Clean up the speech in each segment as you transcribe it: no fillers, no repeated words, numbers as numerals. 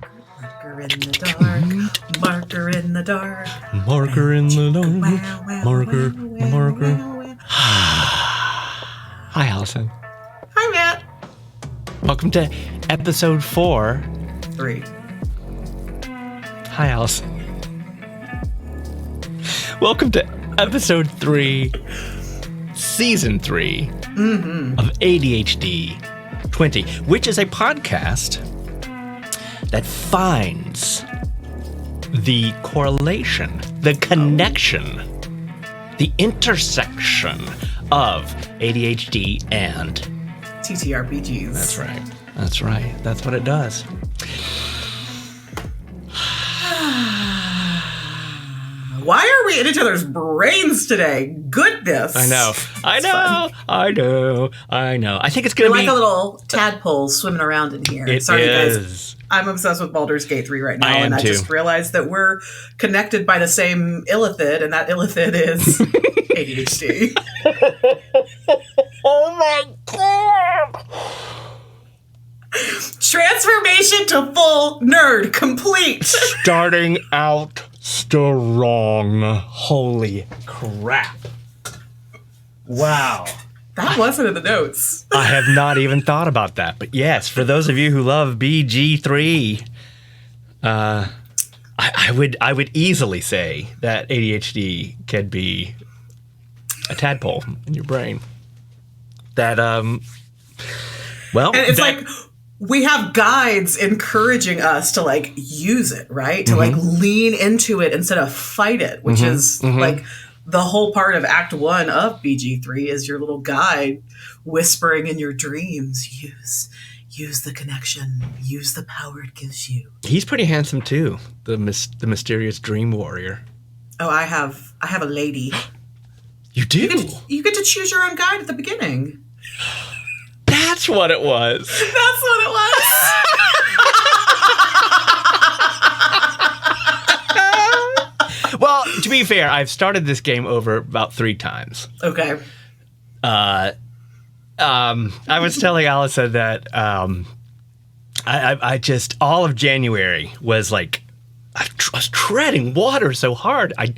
Marker in the dark, marker in the dark, marker in the dark, marker. Hi, Allison. Hi, Matt. Welcome to episode 3. Hi, Allison. Welcome to episode 3, season 3 of ADHd20, which is a podcast that finds the correlation, the connection, the intersection of ADHD and Ttrpgs. That's right. That's right. That's what it does. Why are we in each other's brains today? Goodness. I know. I think it's You're going to be like a little tadpole swimming around in here. It Sorry, is. guys. I'm obsessed with Baldur's Gate 3 right now, I am I too. just realized that we're connected by the same illithid, and that illithid is ADHD. Oh my God! Transformation to full nerd complete. Starting out strong. Holy crap. Wow. That wasn't in the notes. I have not even thought about that. But yes, for those of you who love BG3, I would easily say that ADHD can be a tadpole in your brain. That, well... And it's like... We have guides encouraging us to, like, use it, right? To, like, lean into it instead of fight it, which is, like, the whole part of Act 1 of BG3 is your little guide whispering in your dreams. Use the connection. Use the power it gives you. He's pretty handsome, too, the mysterious dream warrior. Oh, I have a lady. You do? You get to choose your own guide at the beginning. That's what it was. That's what it was. Well, to be fair, I've started this game over about 3 times. Okay. I was telling Allison that I just, all of January was like, I was treading water so hard. I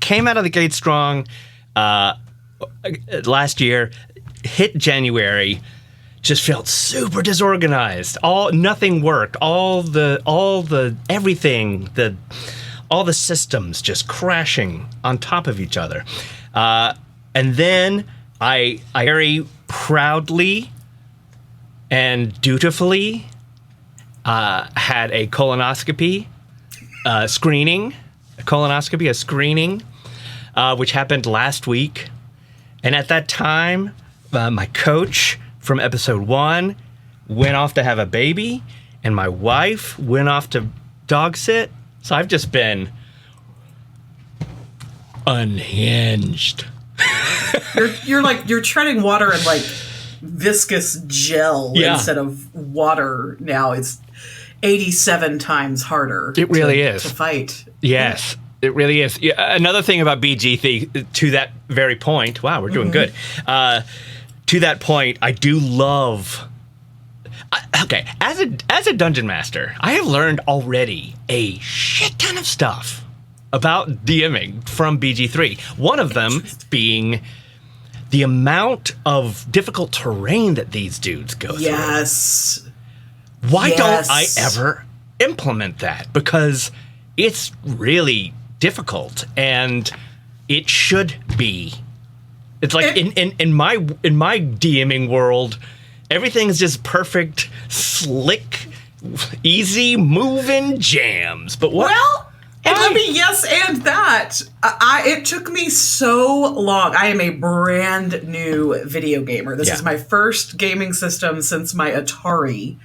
came out of the gate strong last year. Hit January, just felt super disorganized. Nothing worked. All the systems just crashing on top of each other. And then I very proudly and dutifully had a colonoscopy screening, which happened last week. And at that time, my coach from episode 1 went off to have a baby, and my wife went off to dog sit. So I've just been unhinged. You're treading water in like viscous gel instead of water now. It's 87 times harder. It really is to fight. Yes. It really is. Yeah, another thing about BG, to that very point, wow, we're doing good. To that point, I do love... Okay, as a dungeon master, I have learned already a shit ton of stuff about DMing from BG3. One of them being the amount of difficult terrain that these dudes go through. Yes. Why don't I ever implement that? Because it's really difficult, and it should be. It's like in my DMing world, everything's just perfect, slick, easy moving jams. But what? Well, and let me and that. It took me so long. I am a brand new video gamer. This is my first gaming system since my Atari.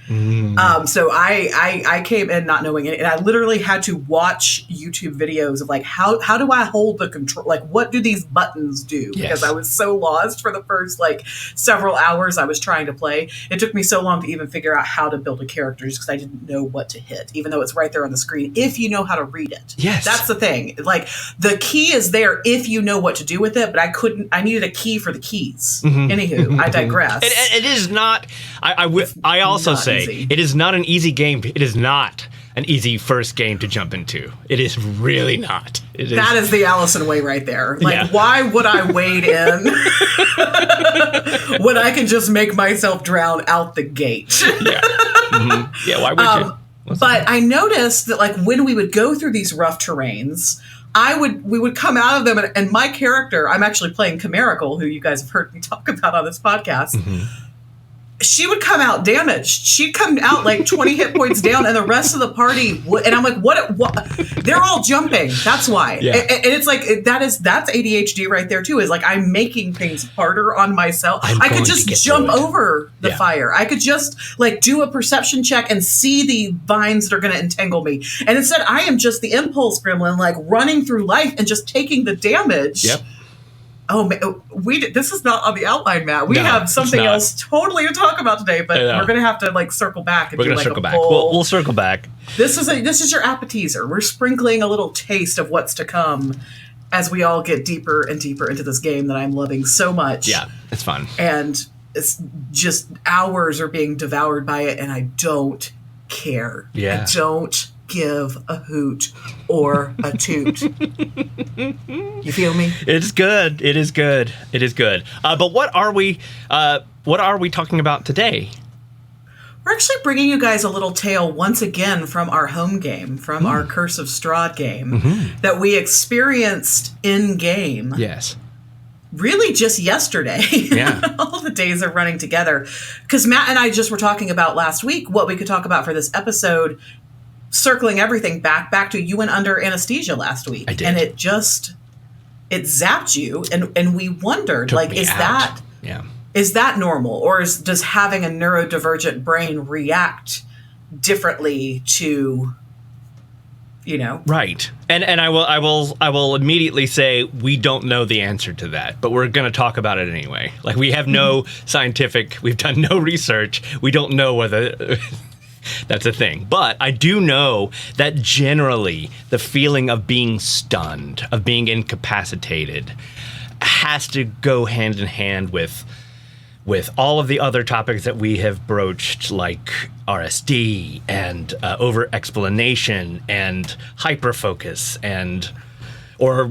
So I came in not knowing it, and I literally had to watch YouTube videos of like how do I hold the control? Like, what do these buttons do? Because I was so lost for the first like several hours I was trying to play. It took me so long to even figure out how to build a character just because I didn't know what to hit, even though it's right there on the screen if you know how to read it. it. Yes. That's the thing. Like, the key is there if you know what to do with it, but I needed a key for the keys. Anywho, I digress. It is not, I also say, easy. it is not an easy game. It is not an easy first game to jump into. It is really not. That is the Allison way right there. Like, why would I wade in when I can just make myself drown out the gate? Yeah. Yeah, why would you? But I noticed that, like, when we would go through these rough terrains, we would come out of them, and my character, I'm actually playing Chimerical, who you guys have heard me talk about on this podcast. She would come out damaged. She'd come out like 20 hit points down, and the rest of the party would, and I'm like, what? They're all jumping. That's why. Yeah. And it's like, that's ADHD right there too, is like, I'm making things harder on myself. I could just jump over the fire. I could just like do a perception check and see the vines that are going to entangle me. And instead I am just the impulse gremlin, like running through life and just taking the damage. Yep. Oh, man, this is not on the outline, Matt. We have something else totally to talk about today, but we're going to have to like circle back. And we're going to circle back. We'll circle back. This is your appetizer. We're sprinkling a little taste of what's to come as we all get deeper and deeper into this game that I'm loving so much. Yeah, it's fun. And it's just hours are being devoured by it, and I don't care. Yeah. I don't give a hoot or a toot. You feel me? It's good. It is good. It is good. But what are we talking about today? We're actually bringing you guys a little tale once again from our home game, from our Curse of Strahd game that we experienced in game. Yes. Really just yesterday. Yeah. All the days are running together. Because Matt and I just were talking about last week what we could talk about for this episode, circling everything back to you went under anesthesia last week. I did. And it zapped you. And we wondered, like, is that normal? Or does having a neurodivergent brain react differently to, Right. And I will immediately say we don't know the answer to that, but we're going to talk about it anyway. Like, we have no we've done no research. We don't know whether that's a thing. But I do know that generally the feeling of being stunned, of being incapacitated, has to go hand in hand with all of the other topics that we have broached, like RSD and over-explanation and hyperfocus or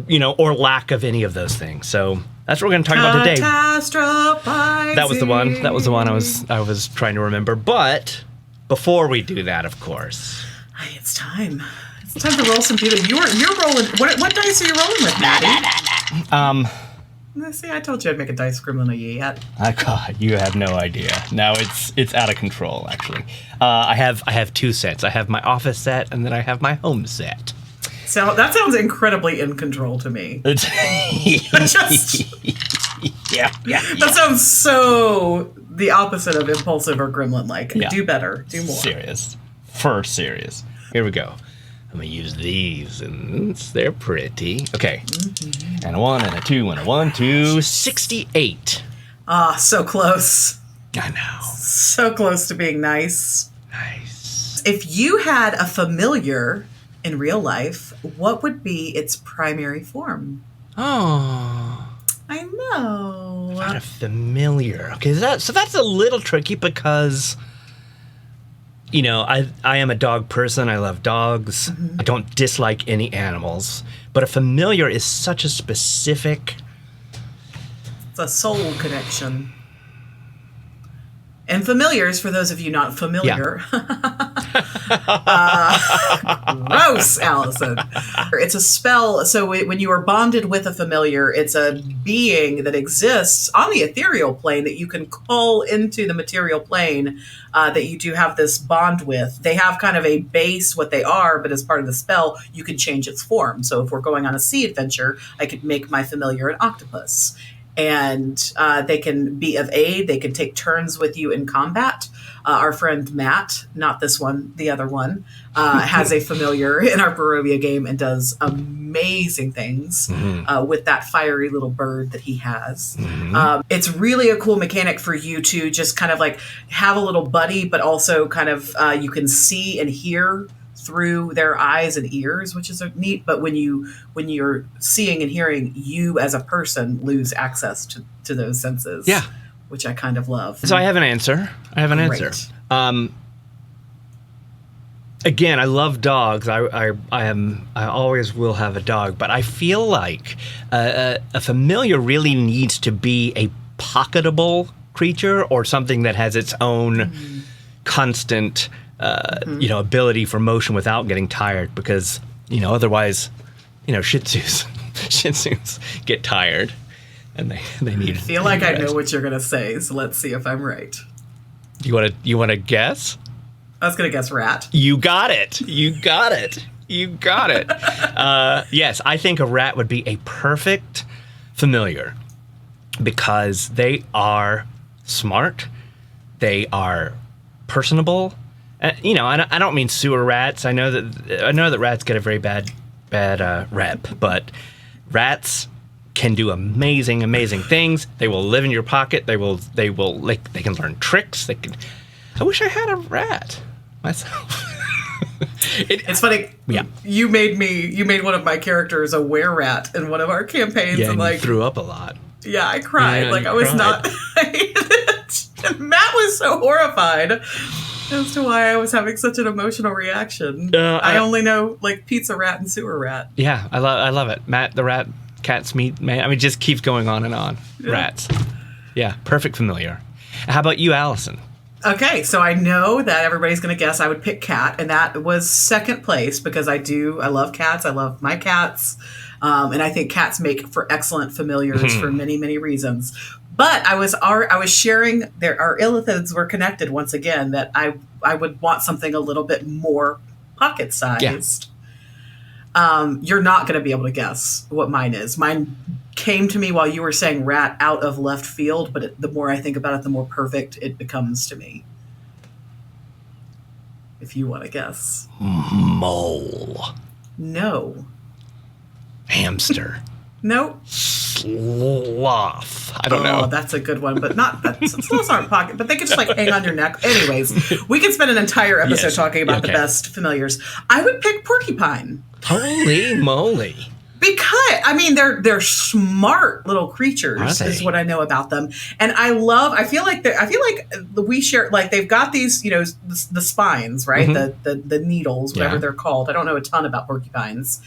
lack of any of those things. So that's what we're going to talk about today. That was the one. That was the one I was trying to remember. But before we do that, of course, it's time. It's time to roll some people. You're rolling. What dice are you rolling with, Maddie? See, I told you I'd make a dice gremlin of you yet. God, you have no idea. Now it's out of control. Actually, I have two sets. I have my office set, and then I have my home set. So that sounds incredibly in control to me. Yeah. That sounds so the opposite of impulsive or gremlin-like. Yeah. Do better. Do more. Serious. First serious. Here we go. I'm going to use these, and they're pretty. Okay. And a 1, and a 2, and a 1, 2, 68. Ah, so close. I know. So close to being nice. Nice. If you had a familiar in real life, what would be its primary form? Oh. I know. Not a familiar. Okay, so that's a little tricky because, I am a dog person. I love dogs. I don't dislike any animals. But a familiar is such a specific... It's a soul connection. And familiars, for those of you not familiar. Gross, Allison. It's a spell. So when you are bonded with a familiar, it's a being that exists on the ethereal plane that you can call into the material plane that you do have this bond with. They have kind of a base, what they are, but as part of the spell, you can change its form. So if we're going on a sea adventure, I could make my familiar an octopus. And they can be of aid. They can take turns with you in combat. Our friend Matt, not this one, the other one, has a familiar in our Barovia game and does amazing things with that fiery little bird that he has. It's really a cool mechanic for you to just kind of like have a little buddy, but also kind of you can see and hear through their eyes and ears, which is neat. But when you're seeing and hearing, you as a person lose access to those senses. Yeah. Which I kind of love. So I have an answer. Again, I love dogs. I always will have a dog, but I feel like a familiar really needs to be a pocketable creature or something that has its own constant, ability for motion without getting tired. Because otherwise, Shih Tzus get tired, and they need. I feel like I know what you're gonna say, so let's see if I'm right. You want to guess? I was going to guess rat. You got it. Yes, I think a rat would be a perfect familiar because they are smart. They are personable. I don't mean sewer rats. I know that rats get a very bad rep, but rats can do amazing things. They will live in your pocket. They can learn tricks. I wish I had a rat myself. It's funny. Yeah. You made one of my characters a were-rat in one of our campaigns. Yeah, and like, you threw up a lot. Yeah, I cried. Yeah, I was not. Matt was so horrified as to why I was having such an emotional reaction. I only know pizza rat and sewer rat. Yeah, I love it. Matt the rat, cat's meat man. I mean, it just keeps going on and on. Yeah. Rats. Yeah, perfect familiar. How about you, Allison? Okay, so I know that everybody's going to guess I would pick cat, and that was second place because I love cats. I love my cats, and I think cats make for excellent familiars for many, many reasons. But I was sharing our illithids were connected once again that I would want something a little bit more pocket sized. Yeah. You're not going to be able to guess what mine is. Mine came to me while you were saying rat out of left field, but the more I think about it, the more perfect it becomes to me. If you want to guess. Mole. No. Hamster. No. Sloth. I don't know. Oh, that's a good one, but not that. Sloths aren't pocket, but they can just hang on your neck. Anyways, we can spend an entire episode talking about the best familiars. I would pick porcupine. Holy moly. Because they're smart little creatures is what I know about them, and I feel like we share they've got these the spines, right, the needles, whatever they're called. I don't know a ton about porcupines,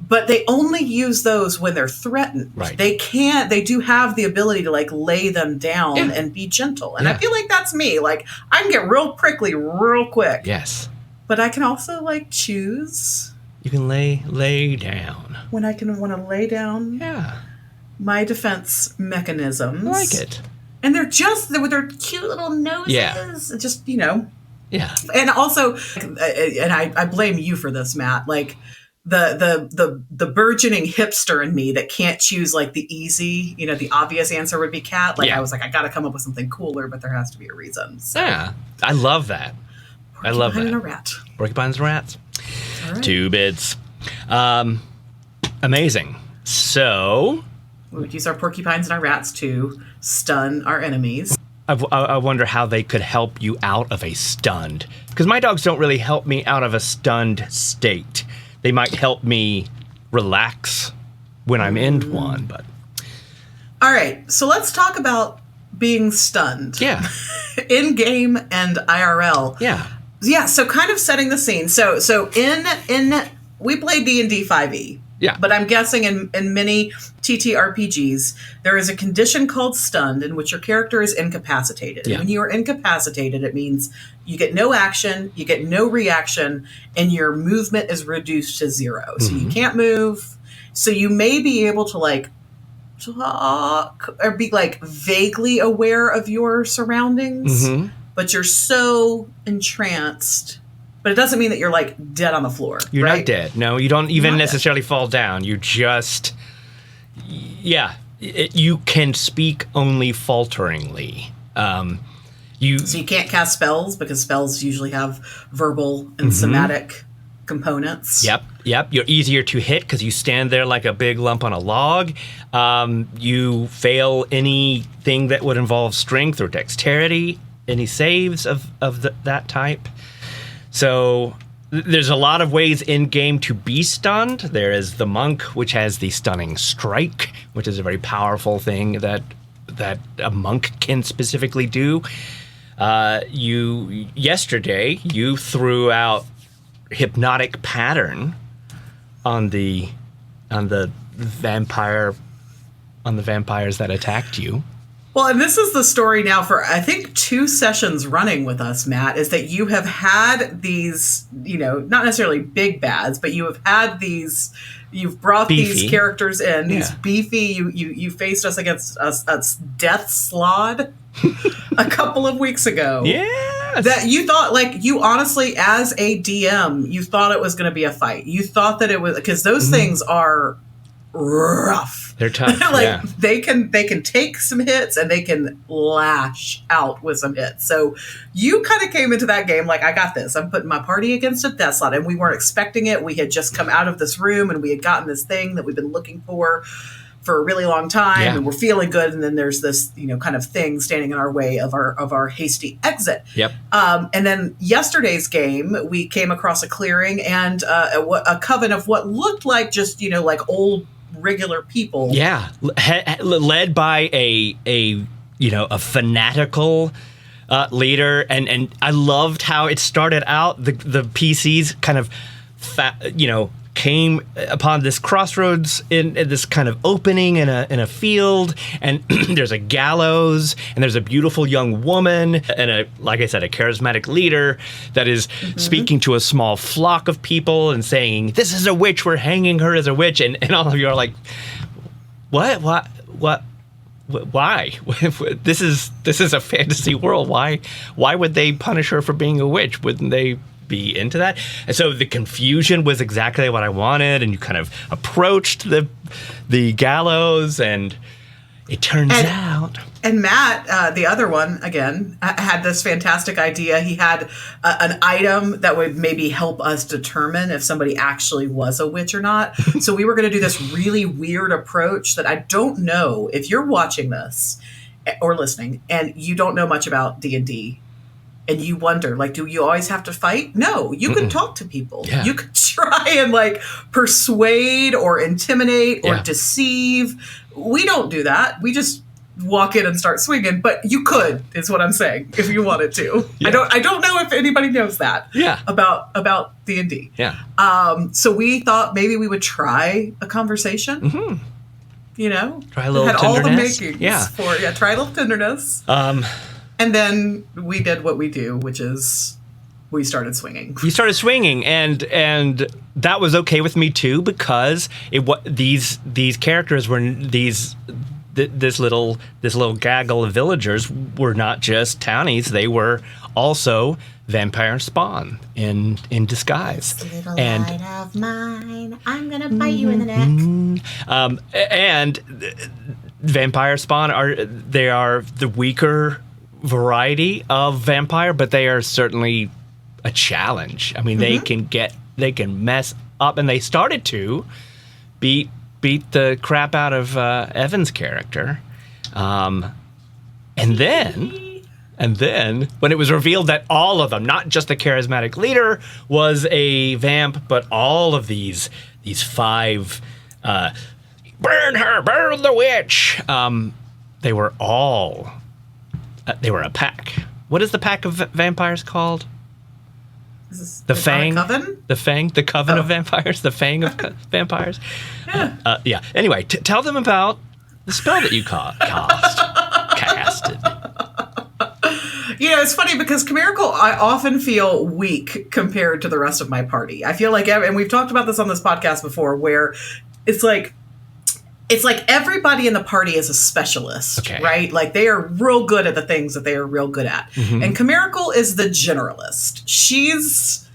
but they only use those when they're threatened. Right. They do have the ability to lay them down and be gentle, and I feel like that's me. I can get real prickly real quick. Yes, but I can also choose. You can lay down. When I want to lay down my defense mechanisms. I like it. And they're with their cute little noses. Yeah. Just, Yeah. And also, and I blame you for this, Matt, the burgeoning hipster in me that can't choose the easy, the obvious answer would be cat. I was I got to come up with something cooler, but there has to be a reason. So. Yeah. I love that. I love that. Porcupine and a rat. Porcupines and rats. All right. 2 bids. Amazing. So we would use our porcupines and our rats to stun our enemies. I wonder how they could help you out of a stunned. Because my dogs don't really help me out of a stunned state. They might help me relax when I'm in one, but. All right. So let's talk about being stunned. Yeah. In game and IRL. Yeah. Yeah, so kind of setting the scene. So in we play D&D 5e. Yeah. But I'm guessing in many TTRPGs, there is a condition called stunned in which your character is incapacitated. Yeah. When you are incapacitated, it means you get no action, you get no reaction, and your movement is reduced to 0. So you can't move. So you may be able to talk or be vaguely aware of your surroundings. Mm-hmm. But you're so entranced. But it doesn't mean that you're dead on the floor. You're not dead. No, you don't even necessarily fall down. You just, you can speak only falteringly. So you can't cast spells because spells usually have verbal and somatic components. Yep. You're easier to hit because you stand there like a big lump on a log. You fail anything that would involve strength or dexterity. Any saves of that type. So there's a lot of ways in game to be stunned. There is the monk, which has the stunning strike, which is a very powerful thing that a monk can specifically do. Yesterday you threw out hypnotic pattern on the vampires that attacked you. Well, and this is the story now for, I think, 2 sessions running with us, Matt, is that you have had these, not necessarily big bads, but you have had these, you've brought beefy. These characters in, these beefy, you faced us against a death slod a couple of weeks ago. Yes. That you thought, you honestly, as a DM, you thought it was going to be a fight. You thought that it was, because those things are rough. They're tough. They can take some hits and they can lash out with some hits. So you kind of came into that game like, I got this. I'm putting my party against a death slot, and we weren't expecting it. We had just come out of this room and we had gotten this thing that we've been looking for a really long time, and we're feeling good. And then there's this, kind of thing standing in our way of our hasty exit. Yep. And then yesterday's game, we came across a clearing and a coven of what looked like just, like old regular people. Yeah. Led by a fanatical leader. And I loved how it started out. The PCs kind of, came upon this crossroads in this kind of opening in a field, and there's a gallows, and there's a beautiful young woman, and like I said, a charismatic leader that is speaking to a small flock of people and saying, "This is a witch. We're hanging her as a witch," and all of you are like, "What? Why? This is a fantasy world. Why would they punish her for being a witch? Wouldn't they be into that?" And so the confusion was exactly what I wanted, and you kind of approached the gallows, and it turns out. And Matt, the other one, again, had this fantastic idea. He had an item that would maybe help us determine if somebody actually was a witch or not. So we were going to do this really weird approach that I don't know if you're watching this or listening and you don't know much about D&D. And you wonder, do you always have to fight? No, you can talk to people. Yeah. You could try and persuade or intimidate or deceive. We don't do that. We just walk in and start swinging. But you could, is what I'm saying, if you wanted to. Yeah. I don't know if anybody knows that. About D&D. Yeah. So we thought maybe we would try a conversation. Mm-hmm. Try a little had tenderness. All the makings for try a little tenderness. And then we did what we do, which is we started swinging. You started swinging, and that was okay with me too, because these characters were this little gaggle of villagers were not just townies; they were also vampire spawn in disguise. This little light of mine, I'm gonna bite you in the neck. And vampire spawn are the weaker variety of vampire, but they are certainly a challenge. I mean, they can mess up, and they started to beat the crap out of Evan's character, and then when it was revealed that all of them, not just the charismatic leader, was a vamp, but all of these 5 burn her, burn the witch, they were all. They were a pack. What is the pack of vampires called? The Fang? Coven? The Fang? The Coven of Vampires? The Fang of vampires? Yeah. Anyway, tell them about the spell that you casted. It's funny because Chimerical, I often feel weak compared to the rest of my party. I feel like, and we've talked about this on this podcast before, where it's like everybody in the party is a specialist, right? They are real good at the things that they are real good at. Mm-hmm. And Chimerical is the generalist. She's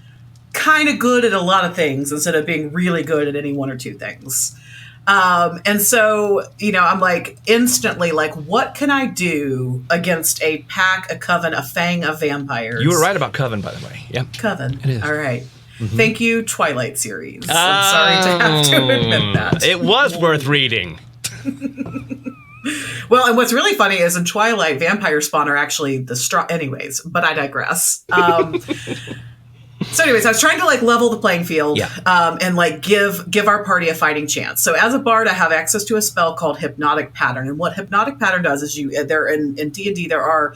kind of good at a lot of things instead of being really good at any 1 or 2 things. And so, I'm instantly what can I do against a pack, a coven, a fang of vampires? You were right about coven, by the way. Yeah. Coven. It is. All right. Mm-hmm. Thank you, Twilight series. I'm sorry to have to admit that. It was worth reading. Well, and what's really funny is in Twilight, vampire spawn are actually the strong. Anyways, but I digress. So anyways, I was trying to like level the playing field, Yeah. and like give our party a fighting chance. So as a bard, I have access to a spell called Hypnotic Pattern, and what Hypnotic Pattern does is there in D&D there are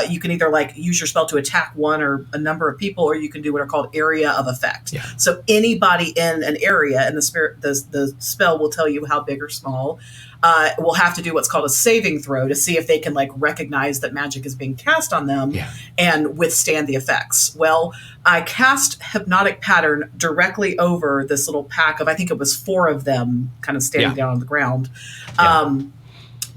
you can either like use your spell to attack one or a number of people, or you can do what are called area of effect. Yeah. So anybody in an area, and the spell will tell you how big or small. Will have to do what's called a saving throw to see if they can like recognize that magic is being cast on them and withstand the effects. Well, I cast Hypnotic Pattern directly over this little pack of, I think it was 4 of them kind of standing down on the ground.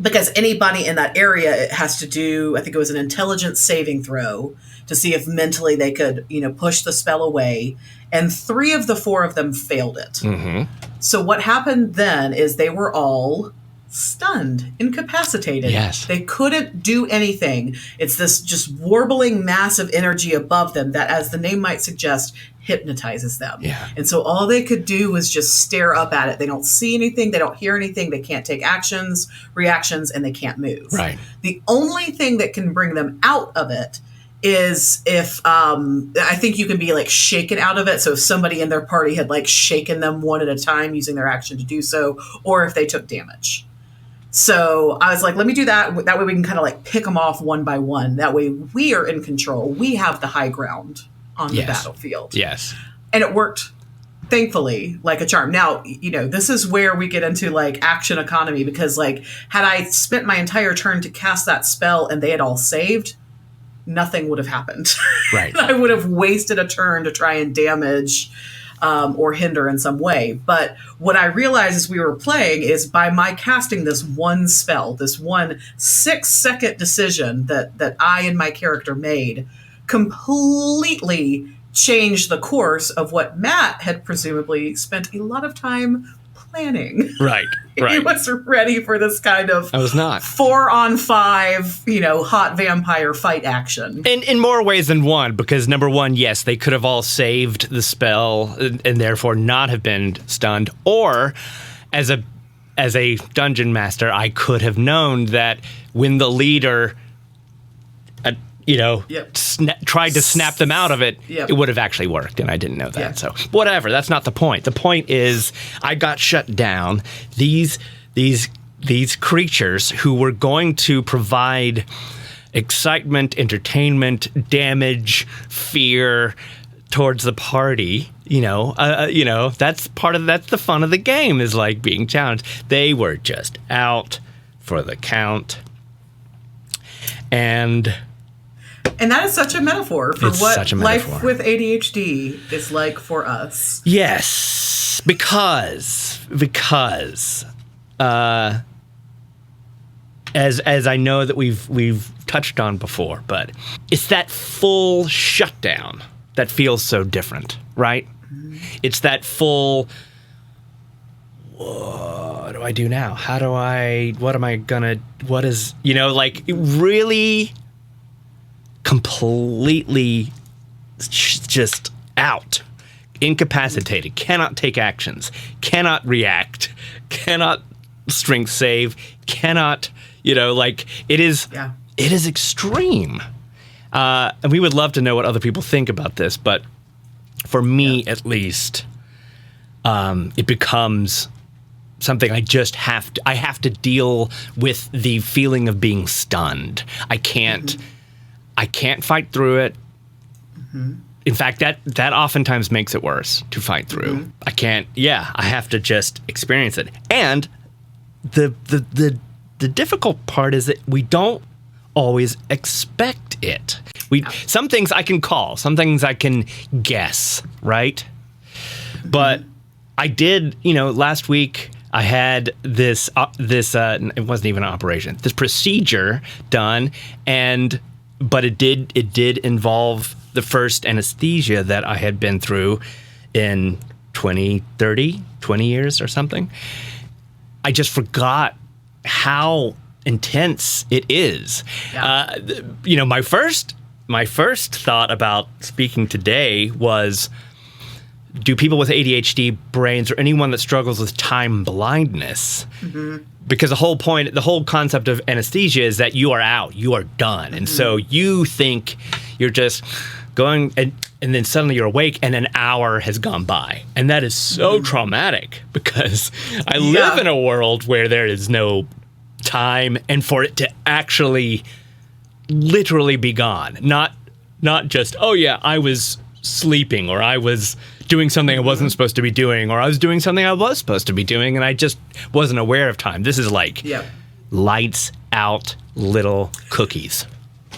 Because anybody in that area, it has to do, I think it was an intelligence saving throw to see if mentally they could, push the spell away. And 3 of the 4 of them failed it. Mm-hmm. So what happened then is they were all stunned, incapacitated. Yes. They couldn't do anything. It's this just warbling mass of energy above them that, as the name might suggest, hypnotizes them. Yeah. And so all they could do was just stare up at it. They don't see anything. They don't hear anything. They can't take reactions, and they can't move. Right. The only thing that can bring them out of it is if I think you can be like shaken out of it. So if somebody in their party had like shaken them one at a time using their action to do so, or if they took damage. So I was like, let me do that. That way we can kind of like pick them off one by one. That way we are in control. We have the high ground on the battlefield. Yes. And it worked, thankfully, like a charm. Now, this is where we get into like action economy, because like had I spent my entire turn to cast that spell and they had all saved, nothing would have happened. Right. I would have wasted a turn to try and damage or hinder in some way. But what I realized as we were playing is by my casting this one spell, this one 6-second decision that I and my character made, completely changed the course of what Matt had presumably spent a lot of time planning. Right. He was ready for this kind of I was not 4-on-5, hot vampire fight action. In more ways than one, because number one, yes, they could have all saved the spell and therefore not have been stunned. Or as a dungeon master, I could have known that when the leader tried to snap them out of it, it would have actually worked, and I didn't know that. Yeah. So whatever, that's not the point. The point is I got shut down. These creatures who were going to provide excitement, entertainment, damage, fear towards the party, that's the fun of the game, is like being challenged. They were just out for the count. And that is such a metaphor for what life with ADHD is like for us. Yes, because as I know that we've touched on before, but it's that full shutdown that feels so different, right? Mm-hmm. It's that full, what do I do now? Really completely just out, incapacitated, cannot take actions, cannot react, cannot strength save, cannot, it is extreme. And we would love to know what other people think about this, but for me at least, it becomes something I have to deal with the feeling of being stunned. I can't fight through it. Mm-hmm. In fact, that oftentimes makes it worse to fight through. Mm-hmm. I have to just experience it. And the difficult part is that we don't always expect it. Some things I can call, some things I can guess, right? Mm-hmm. But I did, last week I had this it wasn't even an operation, this procedure done, but it did involve the first anesthesia that I had been through in 20 years or something. I just forgot how intense it is. Yeah. My first thought about speaking today was, do people with ADHD brains or anyone that struggles with time blindness? Mm-hmm. Because the whole concept of anesthesia is that you are out, you are done. Mm-hmm. And so you think you're just going and then suddenly you're awake and an hour has gone by. And that is so traumatic because I live in a world where there is no time, and for it to actually literally be gone. Not just, oh yeah, I was sleeping, or I was doing something I wasn't supposed to be doing, or I was doing something I was supposed to be doing and I just wasn't aware of time. This is like lights out little cookies.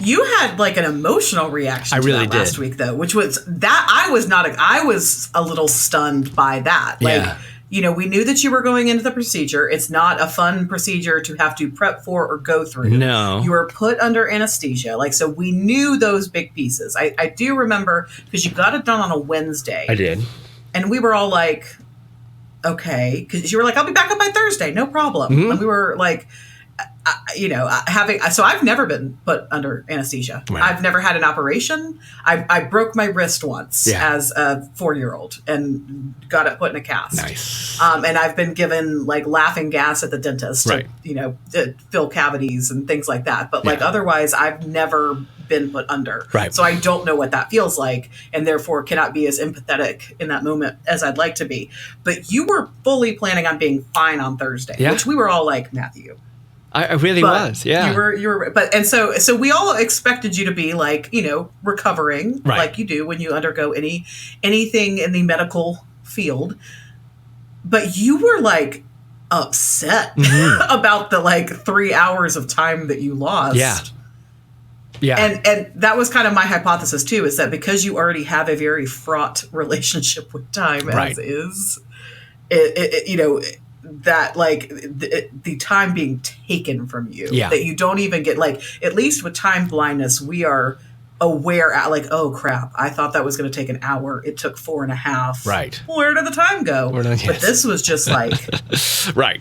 You had like an emotional reaction to that last week, though, which was that I was a little stunned by that. Like, you know, we knew that you were going into the procedure. It's not a fun procedure to have to prep for or go through. No. You were put under anesthesia. Like, so we knew those big pieces. I do remember because you got it done on a Wednesday. I did. And we were all like, okay. Because you were like, I'll be back up by Thursday. No problem. Mm-hmm. And we were like, so I've never been put under anesthesia. Right. I've never had an operation. I broke my wrist once as a 4-year-old and got it put in a cast. Nice. And I've been given like laughing gas at the dentist, right. to fill cavities and things like that. But like otherwise, I've never been put under. Right. So I don't know what that feels like, and therefore cannot be as empathetic in that moment as I'd like to be. But you were fully planning on being fine on Thursday, which we were all like, Matthew. I really was, yeah. You were, so we all expected you to be like, recovering, like you do when you undergo anything in the medical field. But you were like upset about the like 3 hours of time that you lost. Yeah. Yeah. And that was kind of my hypothesis too, is that because you already have a very fraught relationship with time as is, that like the time being taken from you, that you don't even get, like, at least with time blindness, we are aware at like, oh crap, I thought that was going to take an hour. It took 4.5. Right. Where did the time go? But this was just like, right.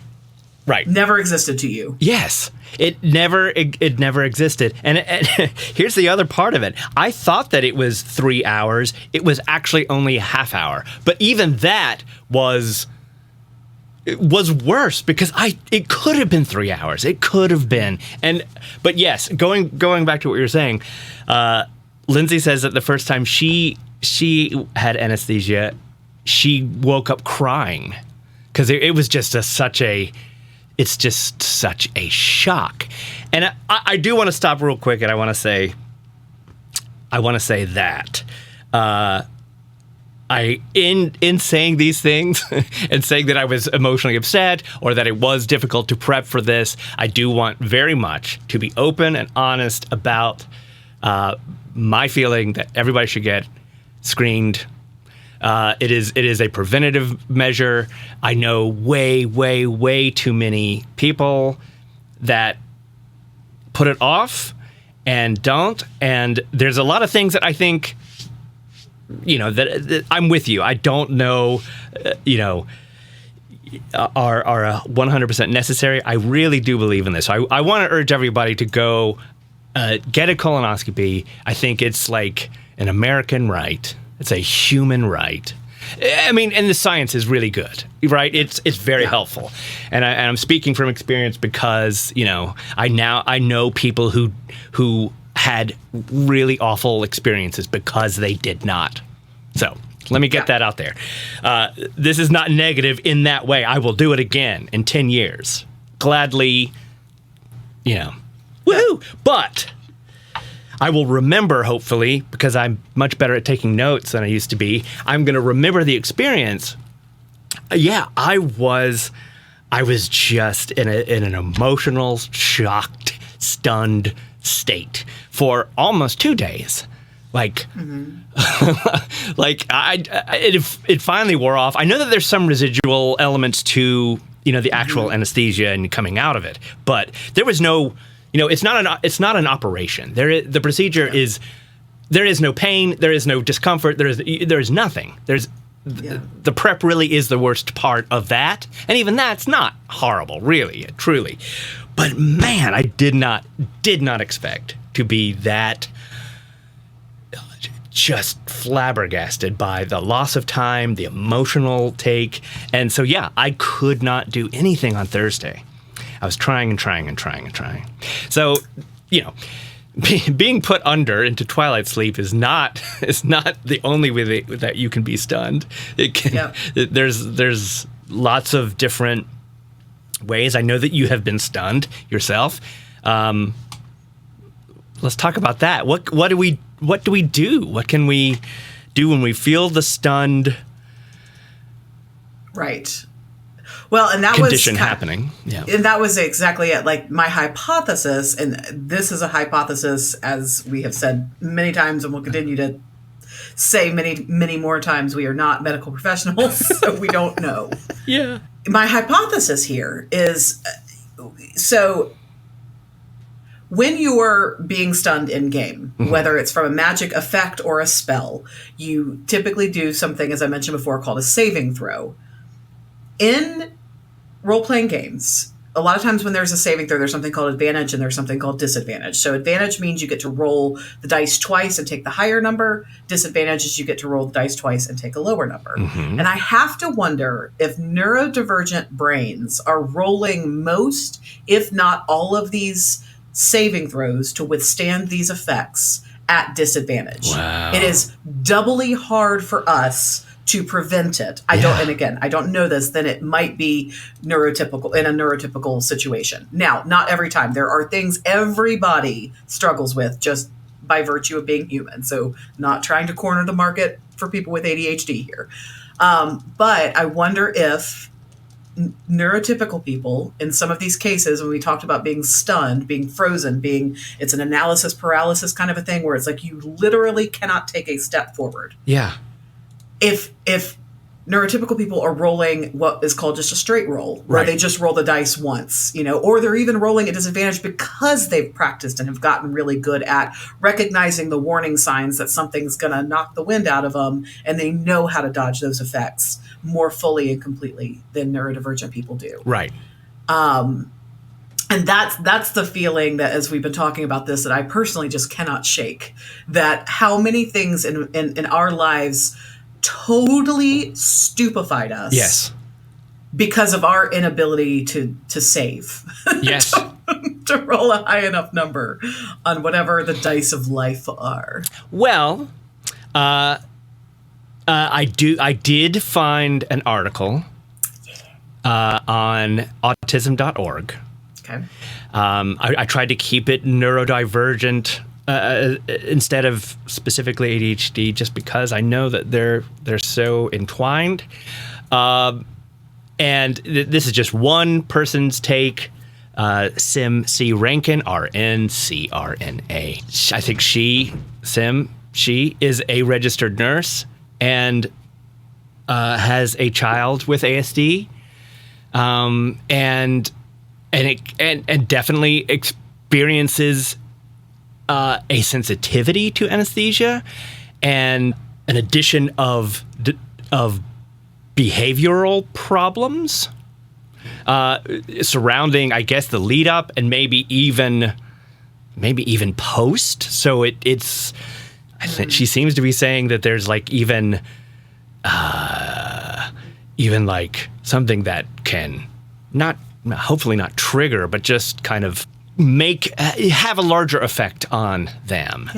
Never existed to you. Yes. It never existed. And here's the other part of it. I thought that it was 3 hours. It was actually only a half hour. But even that was worse because it could have been 3 hours. It could have been. But yes, going back to what you were saying, Lindsay says that the first time she had anesthesia, she woke up crying because it was just such a shock. And I do want to stop real quick, and I want to say that in saying these things and saying that I was emotionally upset or that it was difficult to prep for this, I do want very much to be open and honest about my feeling that everybody should get screened. It is a preventative measure. I know way too many people that put it off and don't. And there's a lot of things that I think, that I'm with you. I don't know, are 100% necessary. I really do believe in this. I want to urge everybody to go get a colonoscopy. I think it's like an American right. It's a human right. I mean, and the science is really good, right? It's very helpful. And I'm speaking from experience because, I know people who had really awful experiences because they did not. So let me get that out there. This is not negative in that way. I will do it again in 10 years. Gladly, woohoo! But I will remember, hopefully, because I'm much better at taking notes than I used to be. I'm going to remember the experience. Yeah, I was just in an emotional, shocked, stunned state for almost 2 days. Like, it finally wore off. I know that there's some residual elements to, the actual anesthesia and coming out of it, but there was no. It's not an operation. The procedure is, there is no pain, there is no discomfort, there is nothing. The prep really is the worst part of that, and even that's not horrible, really, truly. But man, I did not expect to be that just flabbergasted by the loss of time, the emotional take, and so I could not do anything on Thursday. I was trying. So, being put under into twilight sleep is not the only way that you can be stunned. It can. There's lots of different ways. I know that you have been stunned yourself. Let's talk about that. What do we do? What can we do when we feel the stunned Well, and that condition happening? Yeah, and that was exactly it. Like my hypothesis, and this is a hypothesis, as we have said many times, and we'll continue to say many, many more times. We are not medical professionals, so we don't know. Yeah. My hypothesis here is so. When you're being stunned in game, whether it's from a magic effect or a spell, you typically do something, as I mentioned before, called a saving throw. In role-playing games, a lot of times when there's a saving throw, there's something called advantage and there's something called disadvantage. So advantage means you get to roll the dice twice and take the higher number. Disadvantage is you get to roll the dice twice and take a lower number. And I have to wonder if neurodivergent brains are rolling most, if not all of these saving throws to withstand these effects at disadvantage. Wow. It is doubly hard for us to prevent it. I don't know this, then it might be neurotypical in a neurotypical situation. Now, not every time. There are things everybody struggles with just by virtue of being human. So not trying to corner the market for people with ADHD here. But I wonder if neurotypical people in some of these cases, when we talked about being stunned, being frozen, it's an analysis paralysis kind of a thing where it's like you literally cannot take a step forward. Yeah. If neurotypical people are rolling what is called just a straight roll, where they just roll the dice once, or they're even rolling at disadvantage because they've practiced and have gotten really good at recognizing the warning signs that something's going to knock the wind out of them, and they know how to dodge those effects more fully and completely than neurodivergent people do. Right. And that's the feeling that, as we've been talking about this, that I personally just cannot shake. That how many things in our lives totally stupefied us. Yes. Because of our inability to save. Yes. to roll a high enough number on whatever the dice of life are. Well, I did find an article on autism.org. Okay. I tried to keep it neurodivergent instead of specifically ADHD, just because I know that they're so entwined. And this is just one person's take. Sim C. Rankin, RNCRNA. I think she is a registered nurse and has a child with ASD, and definitely experiences a sensitivity to anesthesia and an addition of behavioral problems surrounding, I guess, the lead up and maybe even post. So it's. I think she seems to be saying that there's like even like something that can hopefully not trigger, but just kind of have a larger effect on them,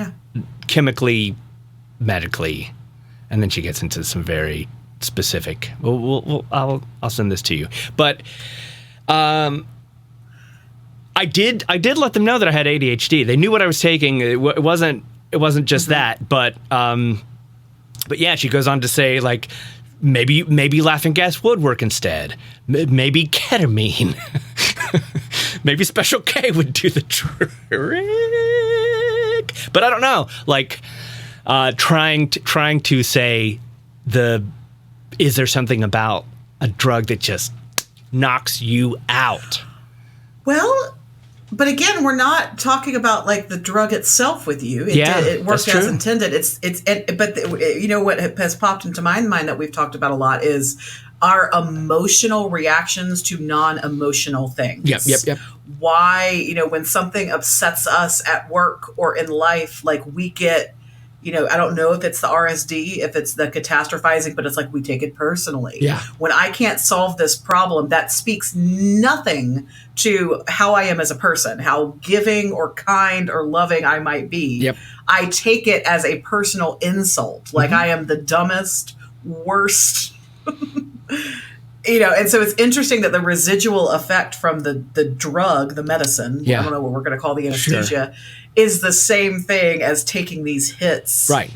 chemically, medically, and then she gets into some very specific. I'll send this to you, but I did let them know that I had ADHD. They knew what I was taking. It wasn't just that, but yeah, she goes on to say like maybe laughing gas would work instead. Maybe ketamine. Maybe Special K would do the trick. But I don't know. Like trying to say is there something about a drug that just knocks you out? Well, but again, we're not talking about like the drug itself with you. It worked as intended. But you know what has popped into my mind that we've talked about a lot is our emotional reactions to non-emotional things. Yep. Why, when something upsets us at work or in life, like we get I don't know if it's the RSD, if it's the catastrophizing, but it's like we take it personally. Yeah. When I can't solve this problem, that speaks nothing to how I am as a person, how giving or kind or loving I might be. Yep. I take it as a personal insult, like I am the dumbest, worst. And so it's interesting that the residual effect from the drug, the medicine, I don't know what we're going to call the anesthesia, is the same thing as taking these hits. Right.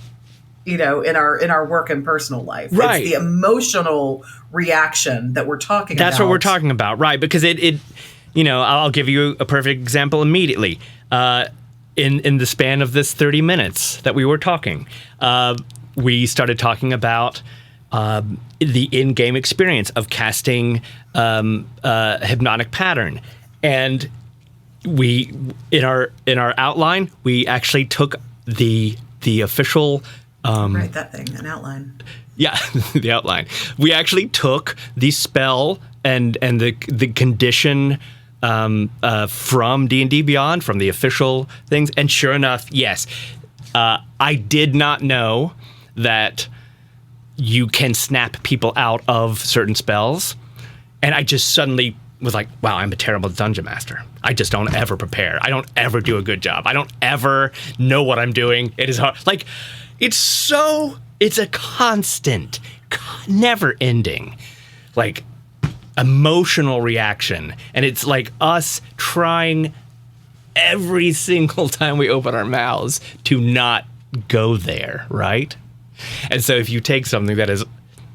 In our work and personal life. Right. It's the emotional reaction that we're talking about. That's what we're talking about, right? Because I'll give you a perfect example immediately. In the span of this 30 minutes that we were talking, we started talking about the in-game experience of casting a hypnotic pattern, and we in our outline we actually took the official write that thing, an outline. Yeah, the outline. We actually took the spell and the condition from D&D Beyond, from the official things, and sure enough, yes, I did not know that you can snap people out of certain spells, and I just suddenly was like, wow, I'm a terrible dungeon master. I just don't ever prepare. I don't ever do a good job. I don't ever know what I'm doing. It is hard. Like, it's a constant, never ending, like, emotional reaction. And it's like us trying every single time we open our mouths to not go there, right? And so if you take something that is,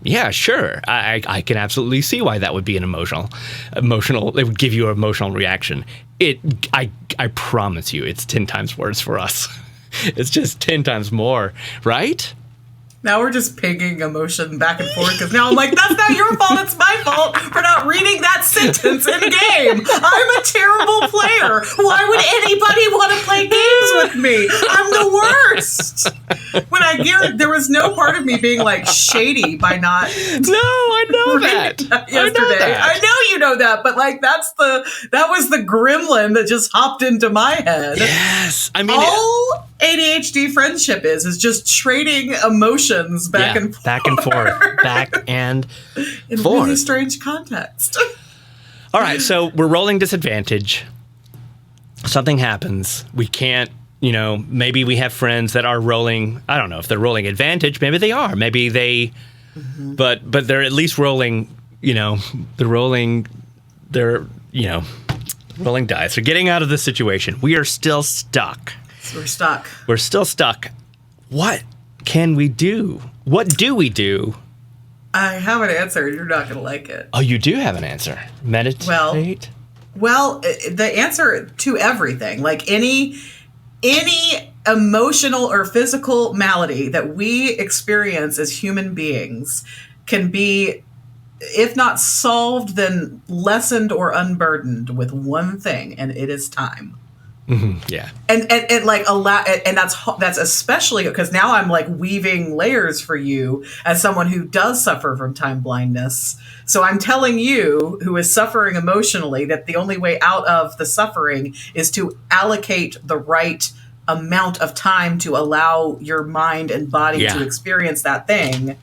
yeah, sure, I can absolutely see why that would be an emotional, it would give you an emotional reaction. I promise you, it's 10 times worse for us. It's just 10 times more, right? Now we're just pinging emotion back and forth because now I'm like, that's not your fault, it's my fault for not reading that sentence in game. I'm a terrible player. Why would anybody want to play games with me? I'm the worst. When there was no part of me being like shady by not. No, I know that. Yesterday. I know you know that, but like that was the gremlin that just hopped into my head. Yes. I mean, all ADHD friendship is just trading emotions back and forth. Back and in forth. Really strange context. All right, so we're rolling disadvantage. Something happens. We can't, maybe we have friends that are rolling, I don't know if they're rolling advantage. Maybe they are. Maybe they, but they're at least rolling, rolling dice. They're getting out of the situation. We are still stuck. We're stuck. We're still stuck. What can we do? What do we do? I have an answer. You're not going to like it. Oh, you do have an answer. Meditate? Well, the answer to everything, like any emotional or physical malady that we experience as human beings can be, if not solved, then lessened or unburdened with one thing, and it is time. Mm-hmm, yeah, and like and that's especially because now I'm like weaving layers for you as someone who does suffer from time blindness. So I'm telling you, who is suffering emotionally, that the only way out of the suffering is to allocate the right amount of time to allow your mind and body to experience that thing.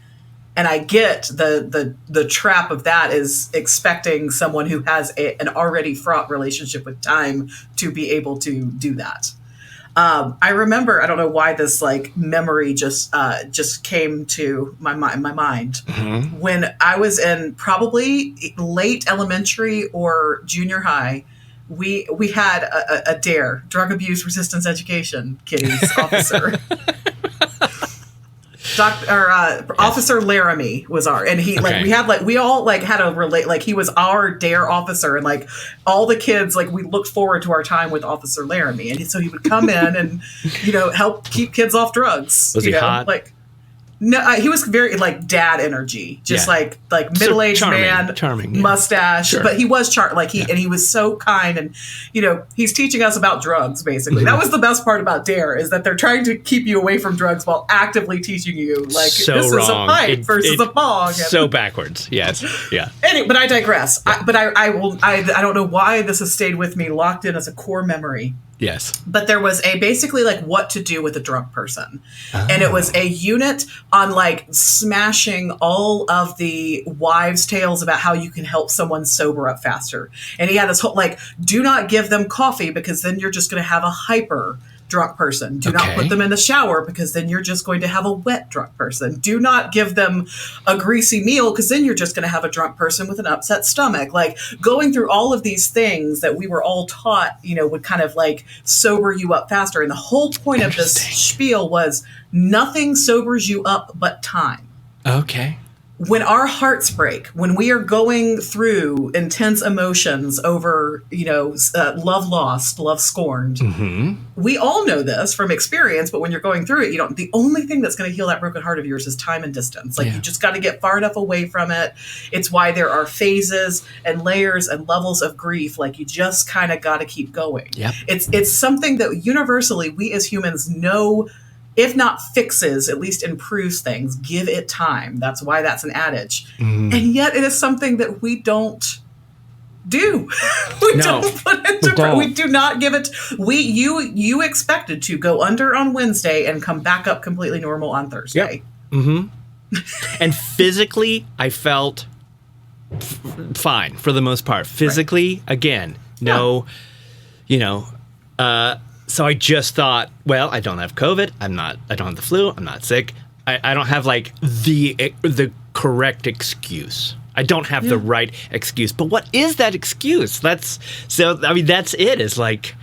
And I get the trap of that is expecting someone who has an already fraught relationship with time to be able to do that. I remember, I don't know why this like memory just came to my mind when I was in probably late elementary or junior high. We had a DARE, drug abuse resistance education kiddies officer. Officer Laramie was and he we all had a relate, like he was our DARE officer, and like all the kids, like we looked forward to our time with Officer Laramie, and so he would come in and help keep kids off drugs. Was he hot? Like, no, he was very like dad energy, just like middle-aged man, charming, mustache, sure. But he was and he was so kind, and he's teaching us about drugs basically. That was the best part about DARE, is that they're trying to keep you away from drugs while actively teaching you like so this wrong. Is a pipe versus a bong. So backwards, yes, yeah. But I digress. I don't know why this has stayed with me, locked in as a core memory. Yes. But there was basically like what to do with a drunk person. And it was a unit on like smashing all of the wives' tales about how you can help someone sober up faster. And he had this whole like, do not give them coffee because then you're just going to have a hyper drunk person. Do not put them in the shower because then you're just going to have a wet drunk person. Do not give them a greasy meal because then you're just going to have a drunk person with an upset stomach. Like going through all of these things that we were all taught, would kind of like sober you up faster. And the whole point of this spiel was nothing sobers you up but time. Okay. When our hearts break, when we are going through intense emotions over, love lost, love scorned, we all know this from experience, but when you're going through it, the only thing that's going to heal that broken heart of yours is time and distance. Like you just got to get far enough away from it. It's why there are phases and layers and levels of grief. Like you just kind of got to keep going. Yep. It's something that universally we as humans know. If not fixes, at least improves things. Give it time. That's why that's an adage. And yet it is something that we don't do. Don't put into we do not give it. You expected to go under on Wednesday and come back up completely normal on Thursday. Yep. And physically, I felt fine for the most part. Physically, again, no, so I just thought, well, I don't have COVID. I don't have the flu. I'm not sick. I don't have like the correct excuse. I don't have the right excuse. But what is that excuse? That's it. Is like,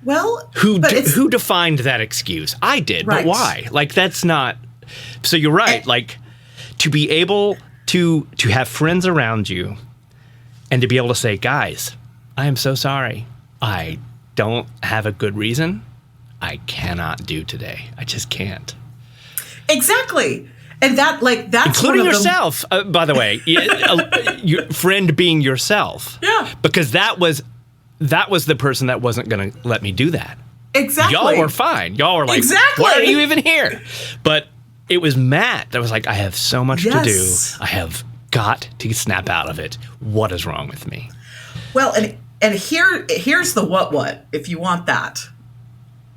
well, who defined that excuse? I did, but why? Like that's not. So you're right. Like to be able to have friends around you, and to be able to say, guys, I am so sorry. I don't have a good reason. I cannot do today. I just can't. Exactly. And that's including yourself, by the way, your friend being yourself. Yeah. Because that was the person that wasn't going to let me do that. Exactly. Y'all were fine. Y'all were like, why are you even here? But it was Matt that was like, I have so much to do. I have got to snap out of it. What is wrong with me? Well, and here's the what if you want that.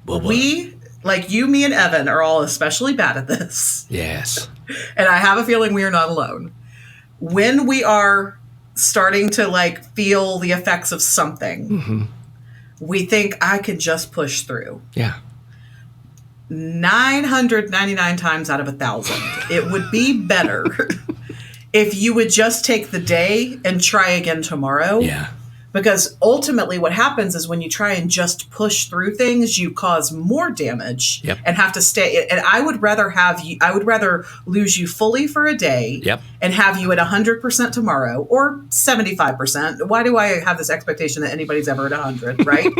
We, like you, me, and Evan are all especially bad at this. Yes. And I have a feeling we are not alone. When we are starting to like feel the effects of something, we think I can just push through. Yeah. 999 times out of 1,000, it would be better if you would just take the day and try again tomorrow. Yeah. Because ultimately what happens is when you try and just push through things, you cause more damage and have to stay. And I would rather lose you fully for a day and have you at 100% tomorrow or 75%. Why do I have this expectation that anybody's ever at 100, right?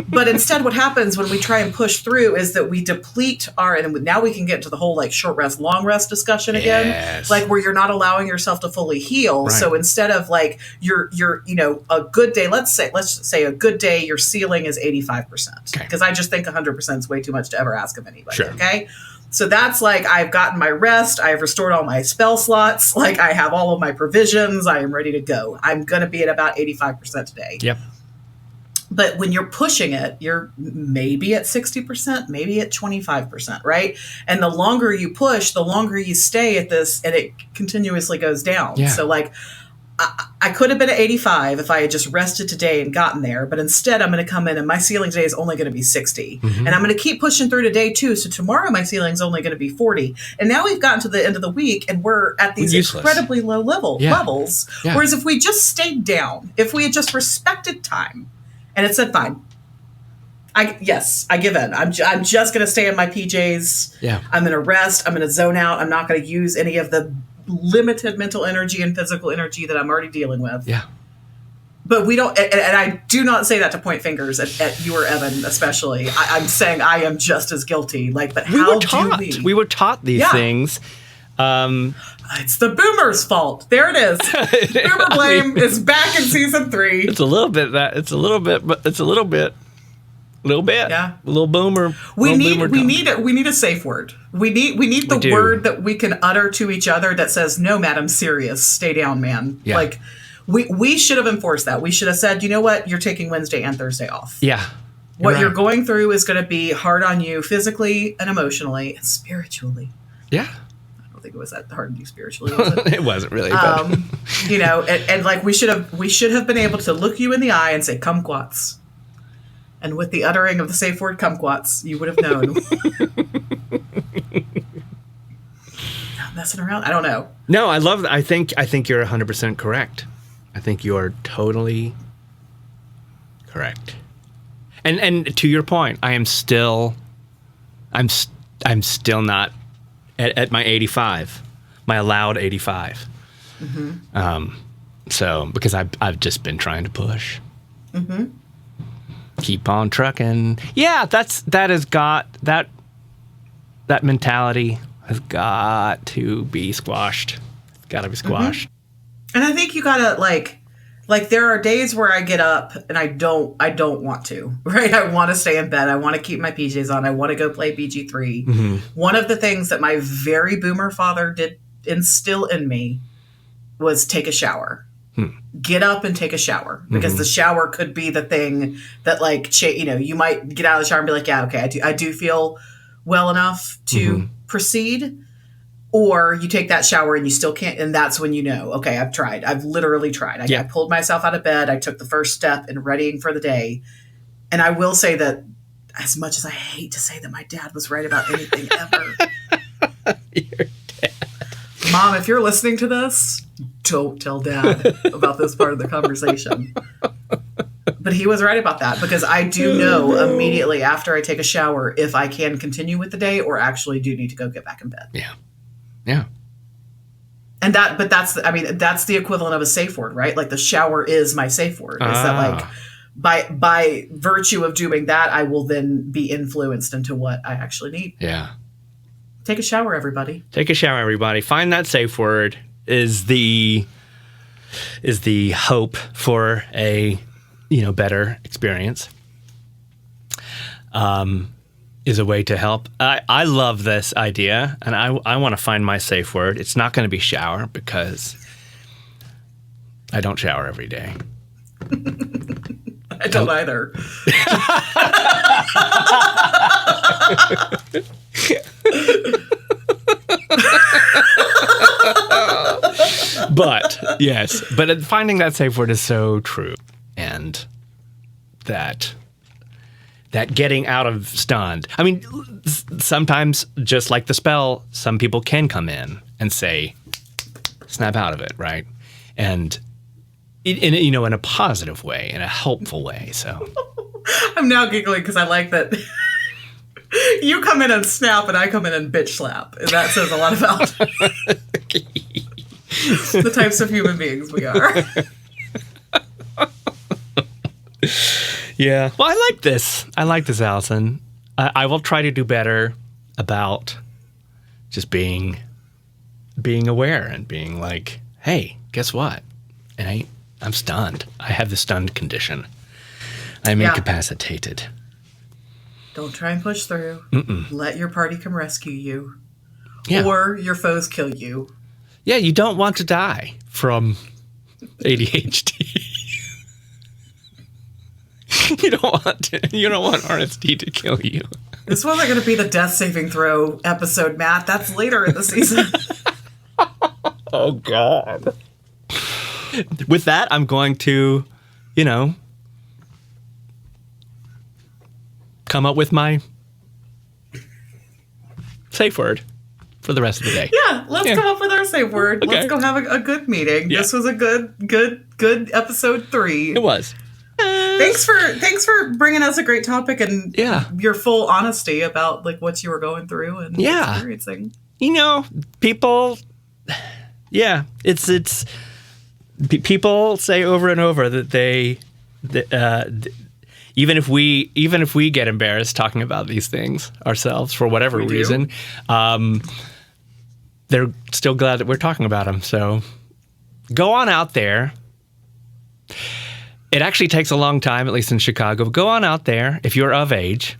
But instead what happens when we try and push through is that we deplete and now we can get into the whole like short rest, long rest discussion again, like where you're not allowing yourself to fully heal. Right. So instead of like you're a good day, let's say a good day, your ceiling is 85%. Because I just think 100% is way too much to ever ask of anybody. Sure. Okay. So that's like, I've gotten my rest. I've restored all my spell slots. Like I have all of my provisions. I am ready to go. I'm going to be at about 85% today. Yep. But when you're pushing it, you're maybe at 60%, maybe at 25%, right? And the longer you push, the longer you stay at this, and it continuously goes down. Yeah. So like, I could have been at 85 if I had just rested today and gotten there, but instead I'm going to come in and my ceiling today is only going to be 60. And I'm going to keep pushing through today too. So tomorrow my ceiling's only going to be 40. And now we've gotten to the end of the week and we're at these incredibly low levels. Yeah. Whereas if we just stayed down, if we had just respected time and it said, fine, I give in. I'm just going to stay in my PJs. Yeah. I'm going to rest. I'm going to zone out. I'm not going to use any of the limited mental energy and physical energy that I'm already dealing with. Yeah. But we don't, and I do not say that to point fingers at you or Evan, especially. I'm saying I am just as guilty. Like, but how do we? We were taught these things. It's the boomers' fault. There it is. Boomer blame is back in season 3. It's a little bit. Yeah, a little boomer. We need a safe word. We need the word that we can utter to each other that says, "No, madam, serious. Stay down, man." Yeah. Like we should have enforced that. We should have said, "You know what? You're taking Wednesday and Thursday off." Yeah. What you're going through is going to be hard on you physically and emotionally and spiritually. Yeah. I don't think it was that hard on you spiritually, was it? It wasn't really. But. You know, and like we should have been able to look you in the eye and say, kumquats. And with the uttering of the safe word kumquats, you would have known. Not messing around. I don't know. No, I love that. I think you're 100% correct. I think you are totally correct. And to your point, I'm still not at my 85, my allowed 85. Mm-hmm. So because I've just been trying to push. Mm-hmm. Keep on trucking. Yeah, that mentality has got to be squashed. It's got to be squashed. Mm-hmm. And I think you gotta like there are days where I get up and I don't want to, right? I want to stay in bed. I want to keep my PJs on. I want to go play BG3. Mm-hmm. One of the things that my very boomer father did instill in me was take a shower. Get up and take a shower, because the shower could be the thing that you might get out of the shower and be like, yeah, okay, I do feel well enough to proceed. Or you take that shower and you still can't. And that's when you know, okay, I've tried. I've literally tried. I pulled myself out of bed. I took the first step in readying for the day. And I will say that as much as I hate to say that my dad was right about anything ever. Your dad. Mom, if you're listening to this, don't tell Dad about this part of the conversation. But he was right about that, because I do know immediately after I take a shower if I can continue with the day or actually do need to go get back in bed. Yeah. Yeah. And that's the equivalent of a safe word, right? Like the shower is my safe word. Is that by virtue of doing that, I will then be influenced into what I actually need. Yeah. Take a shower, everybody. Take a shower, everybody. Find that safe word is the hope for a better experience. Is a way to help. I love this idea, and I want to find my safe word. It's not going to be shower, because I don't shower every day. I don't either. But yes, but finding that safe word is so true, and that getting out of stunned. I mean, sometimes, just like the spell, some people can come in and say, snap out of it, right? And in a positive way, in a helpful way. So I'm now giggling because I like that you come in and snap and I come in and bitch slap. And that says a lot about the types of human beings we are. Yeah. Well, I like this. Allison. I will try to do better about just being aware and being like, hey, guess what? And I'm stunned. I have the stunned condition. I'm incapacitated. Don't try and push through. Let your party come rescue you. Yeah. Or your foes kill you. Yeah, you don't want to die from ADHD. You don't want RSD to kill you. This wasn't going to be the death saving throw episode, Matt. That's later in the season. Oh, God. With that, I'm going to, come up with my safe word for the rest of the day. Yeah, let's come up with our safe word. Okay. Let's go have a good meeting. Yeah. This was a good episode 3. It was. Thanks for bringing us a great topic and your full honesty about what you were going through and experiencing. People. Yeah, it's people say over and over that even if we get embarrassed talking about these things ourselves for whatever reason, they're still glad that we're talking about them. So go on out there. It actually takes a long time, at least in Chicago. Go on out there if you're of age.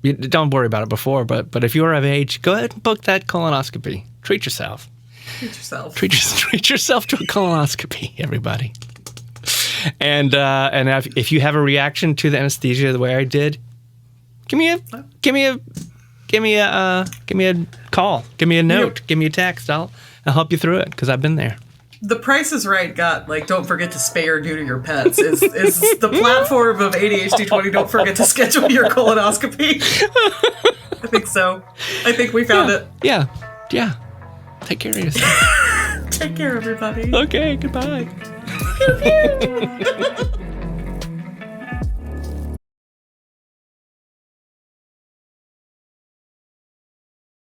Don't worry about it before, but if you're of age, go ahead and book that colonoscopy. Treat yourself. Treat yourself. Treat yourself to a colonoscopy, everybody. And if you have a reaction to the anesthesia the way I did, give me a call, give me a note, give me a text. I'll help you through it because I've been there. The Price is Right got, like, don't forget to spay or neuter your pets is the platform of ADHD20. Don't forget to schedule your colonoscopy. I think so. I think we found it. Yeah. Take care of yourself. Take care, everybody. Okay, goodbye.